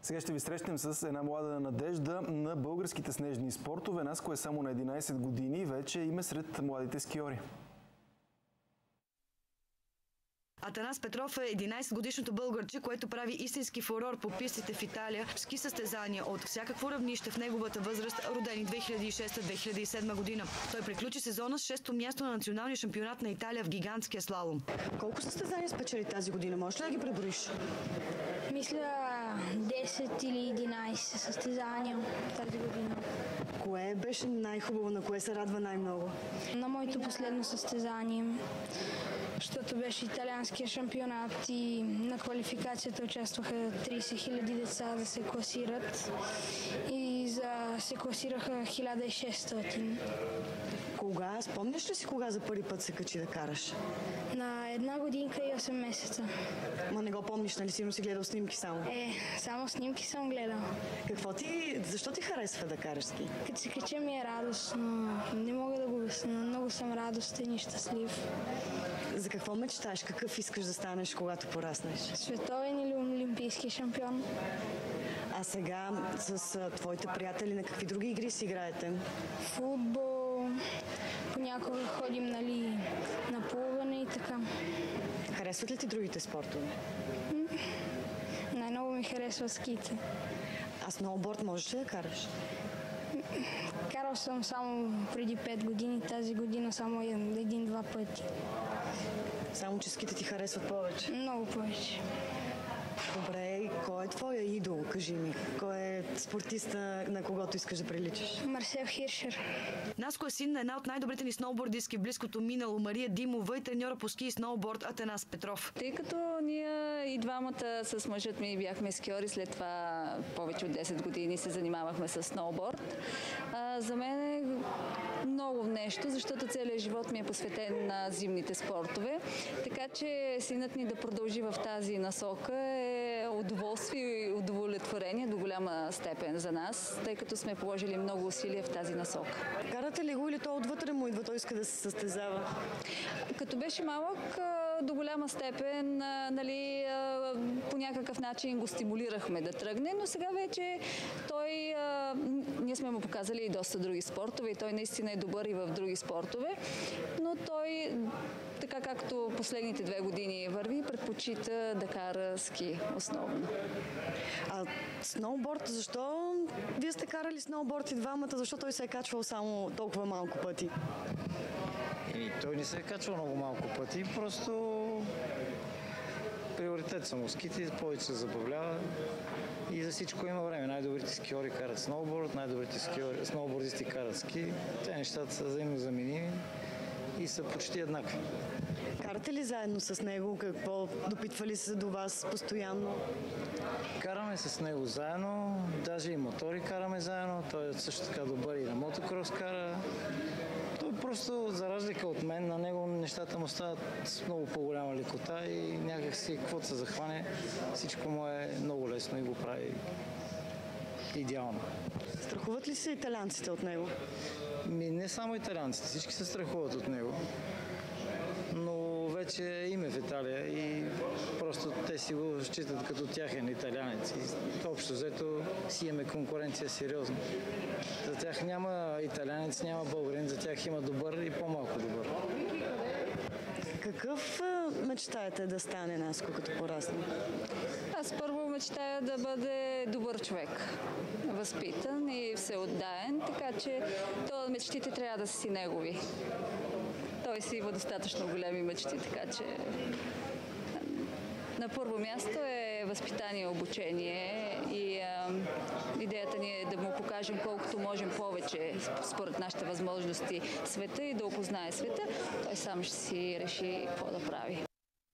Сега ще ви срещнем с една млада надежда на българските снежни спортове. Наско е само на 11 години и вече има сред младите скиори. Атанас Петров е 11-годишното българче, което прави истински фурор по пистите в Италия в ски състезания от всякакво равнище в неговата възраст, родени 2006-2007 година. Той приключи сезона с 6-то място на националния шампионат на Италия в гигантския слалом. Колко състезания спечели тази година? Можеш ли да ги преброиш? Мисля 10 или 11 състезания тази година. Кое беше най-хубаво? На кое се радва най-много? На моето последно състезание, защото беше италианския шампионат и на квалификацията участваха 30 000 деца да се класират и се класираха 1600. Кога? Спомняш ли си кога за първи път се качи да караш? На 1 годинка и 8 месеца. Ма не го помниш, нали? Сигурно си гледал снимки само. Само снимки съм гледал. Защо ти харесва да караш ски? Като се кача ми е радостно. Не мога да го обясня. Много съм радостен и щастлив. За какво мечтаеш? Какъв искаш да станеш, когато пораснеш? Световен или олимпийски шампион. А сега с твоите приятели на какви други игри си играете? Футбол, понякога ходим на плуване и така. Харесват ли ти другите спортове? Най-много ми харесва ските. А сноуборд можеш ли да караш? Карал съм само преди 5 години, тази година само 1-2 пъти. Само че ските ти харесват повече? Много повече. Добре, кой е твоя идол? Кажи ми. Кой е спортиста, на когото искаш да приличаш? Марсел Хиршер. Наско е син на една от най-добрите ни сноубордистки в близкото минало, Мария Димова, и треньора по ски и сноуборд Атанас Петров. Тъй като ние и двамата с мъжът ми бяхме скиори, след това повече от 10 години се занимавахме с сноуборд. За мен е много нещо, защото целият живот ми е посветен на зимните спортове. Така че синът ми да продължи в тази насока е удоволствие и удовлетворение до голяма степен за нас, тъй като сме положили много усилия в тази насока. Карате ли го или то отвътре му идва, той иска да се състезава? Като беше малък, до голяма степен, по някакъв начин го стимулирахме да тръгне, но сега вече ние сме му показали и доста други спортове и той наистина е добър и в други спортове, но той, така както последните 2 години върви, предпочита да кара ски основно. А сноуборд, защо вие сте карали сноуборд и двамата? Защо той се е качвал само толкова малко пъти? Той не се е качвал много малко пъти, просто приоритет са му ските, повече се забавлява и за всичко има време. Най-добрите скиори карат сноуборд, най-добрите сноубордисти карат ски. Те нещата са взаимно заменими и са почти еднакви. Карате ли заедно с него? Какво? Допитва ли се до вас постоянно? Караме с него заедно, даже и мотори караме заедно. Той е също така добър и на мотокрос кара. Той просто, за разлика от мен, на него нещата му стават с много по-голяма лекота и някакси каквото се захване, всичко му е много лесно и го прави идеално. Страхуват ли се италианците от него? Не само италианците, всички се страхуват от него. Но вече име в Италия и просто те си го считат като тяхен италианец. И общо взето си имаме конкуренция сериозно. За тях няма италианец, няма българин, за тях има добър и по-малко добър. Какъв мечтаете да стане Наско, като порасне? Аз първо мечтая да бъде добър човек, възпитан и всеотдаен, така че мечтите трябва да са си негови. Той си има достатъчно големи мечти, така че на първо място е възпитание и обучение и идеята ни е да му покажем колкото можем повече според нашите възможности света и да опознае света. Той сам ще си реши какво да прави.